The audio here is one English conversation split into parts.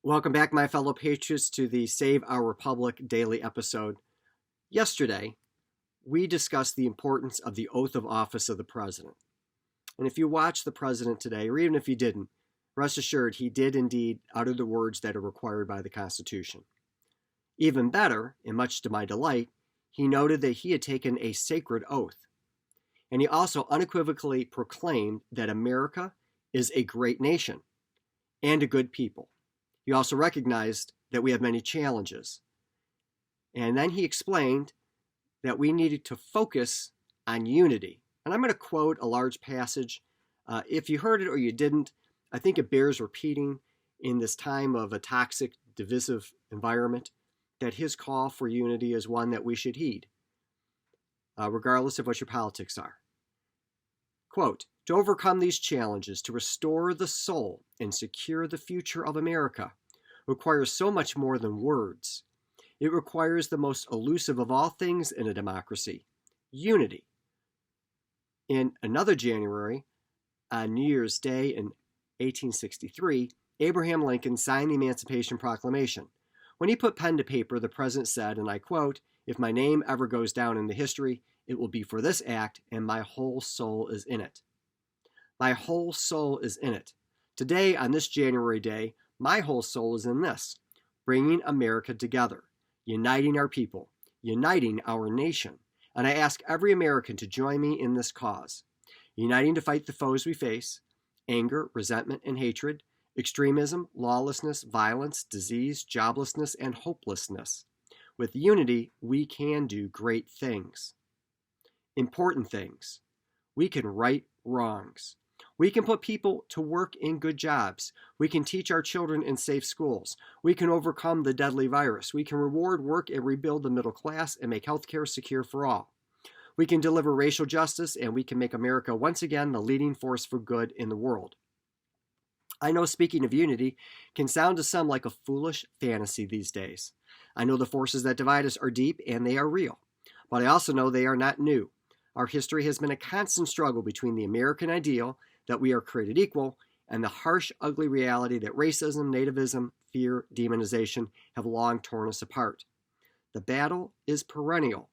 Welcome back, my fellow patriots, to the Save Our Republic daily episode. Yesterday, we discussed the importance of the oath of office of the president. And if you watch the president today, or even if you didn't, rest assured he did indeed utter the words that are required by the Constitution. Even better, and much to my delight, he noted that he had taken a sacred oath. And he also unequivocally proclaimed that America is a great nation and a good people. He also recognized that we have many challenges. And then he explained that we needed to focus on unity. And I'm going to quote a large passage. If you heard it or you didn't, I think it bears repeating in this time of a toxic, divisive environment, that his call for unity is one that we should heed, regardless of what your politics are. Quote, "To overcome these challenges, to restore the soul and secure the future of America requires so much more than words. It requires the most elusive of all things in a democracy, unity." In another January, on New Year's Day in 1863, Abraham Lincoln signed the Emancipation Proclamation. When he put pen to paper, the president said, and I quote, "If my name ever goes down into history, it will be for this act, and my whole soul is in it." My whole soul is in it. Today, on this January day, my whole soul is in this: bringing America together, uniting our people, uniting our nation. And I ask every American to join me in this cause, uniting to fight the foes we face: anger, resentment, and hatred, extremism, lawlessness, violence, disease, joblessness, and hopelessness. With unity, we can do great things, important things. We can right wrongs. We can put people to work in good jobs. We can teach our children in safe schools. We can overcome the deadly virus. We can reward work and rebuild the middle class and make healthcare secure for all. We can deliver racial justice, and we can make America once again the leading force for good in the world. I know speaking of unity can sound to some like a foolish fantasy these days. I know the forces that divide us are deep and they are real, but I also know they are not new. Our history has been a constant struggle between the American ideal that we are created equal and the harsh, ugly reality that racism, nativism, fear, demonization have long torn us apart. The battle is perennial,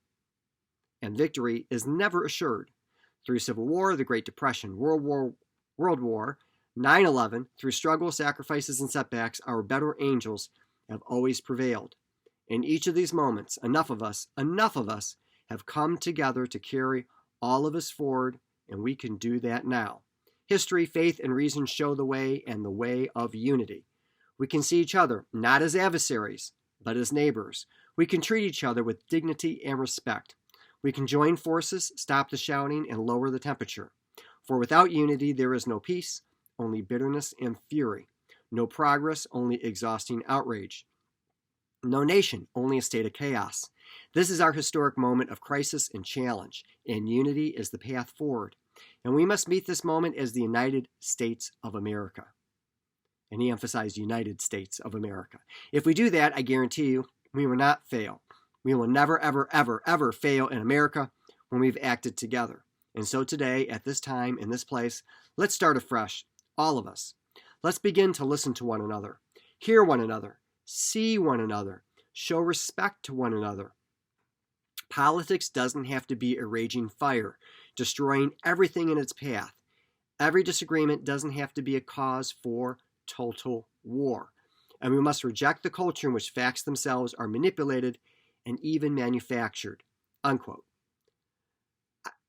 and victory is never assured. Through Civil War, the Great Depression, World War, 9/11, through struggle, sacrifices, and setbacks, our better angels have always prevailed. In each of these moments, enough of us have come together to carry all of us forward, and we can do that now. History, faith, and reason show the way, and the way of unity. We can see each other not as adversaries, but as neighbors. We can treat each other with dignity and respect. We can join forces, stop the shouting, and lower the temperature. For without unity, there is no peace, only bitterness and fury. No progress, only exhausting outrage. No nation, only a state of chaos. This is our historic moment of crisis and challenge, and unity is the path forward. And we must meet this moment as the United States of America. And he emphasized United States of America. If we do that, I guarantee you, we will not fail. We will never, ever, ever, ever fail in America when we've acted together. And so today, at this time, in this place, let's start afresh, all of us. Let's begin to listen to one another, hear one another, see one another, show respect to one another. Politics doesn't have to be a raging fire, destroying everything in its path. Every disagreement doesn't have to be a cause for total war. And we must reject the culture in which facts themselves are manipulated and even manufactured. Unquote.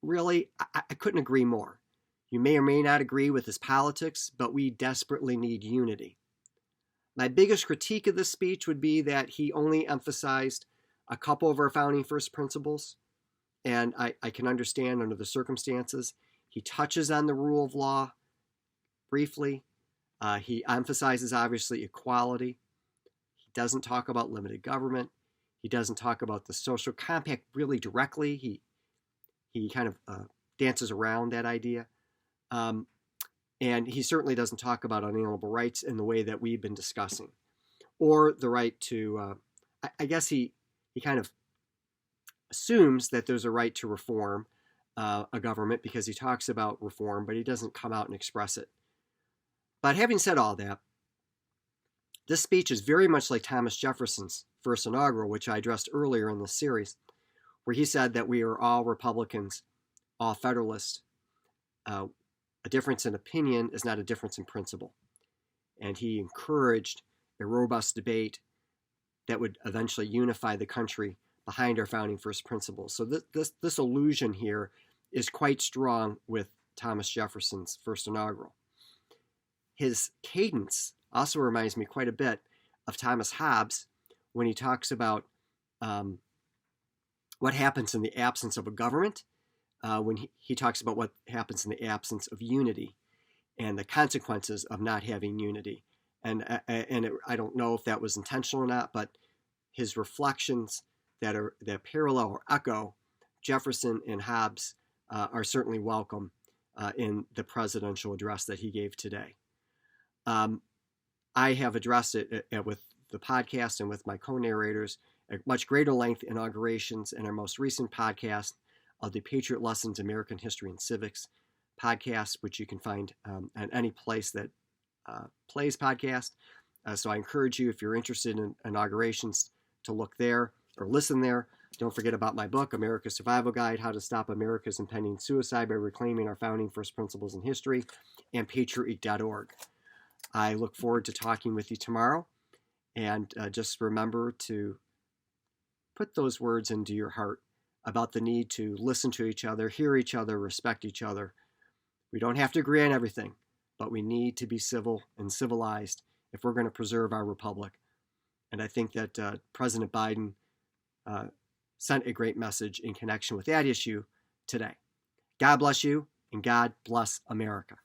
Really, I couldn't agree more. You may or may not agree with his politics, but we desperately need unity. My biggest critique of this speech would be that he only emphasized a couple of our founding first principles, and I can understand under the circumstances. He touches on the rule of law briefly. He emphasizes, obviously, equality. He doesn't talk about limited government. He doesn't talk about the social compact really directly. He kind of dances around that idea. And he certainly doesn't talk about unalienable rights in the way that we've been discussing, or the right to, I guess he kind of assumes that there's a right to reform a government because he talks about reform, but he doesn't come out and express it. But having said all that, This speech is very much like Thomas Jefferson's first inaugural, which I addressed earlier in this series, where he said that we are all Republicans, all Federalists. A difference in opinion is not a difference in principle. And he encouraged a robust debate that would eventually unify the country behind our founding first principles. So this allusion here is quite strong with Thomas Jefferson's first inaugural. His cadence also reminds me quite a bit of Thomas Hobbes when he talks about what happens in the absence of a government, when he talks about what happens in the absence of unity and the consequences of not having unity. And I don't know if that was intentional or not, but his reflections that parallel or echo Jefferson and Hobbes are certainly welcome in the presidential address that he gave today. I have addressed it with the podcast and with my co-narrators at much greater length inaugurations in our most recent podcast of the Patriot Lessons, American History and Civics podcast, which you can find on any place that plays podcast. So I encourage you, if you're interested in inaugurations, to look there or listen there. Don't forget about my book, America's Survival Guide, How to Stop America's Impending Suicide by Reclaiming Our Founding First Principles in History, and patriotweek.org. I look forward to talking with you tomorrow. And just remember to put those words into your heart about the need to listen to each other, hear each other, respect each other. We don't have to agree on everything, but we need to be civil and civilized if we're going to preserve our republic. And I think that President Biden sent a great message in connection with that issue today. God bless you, and God bless America.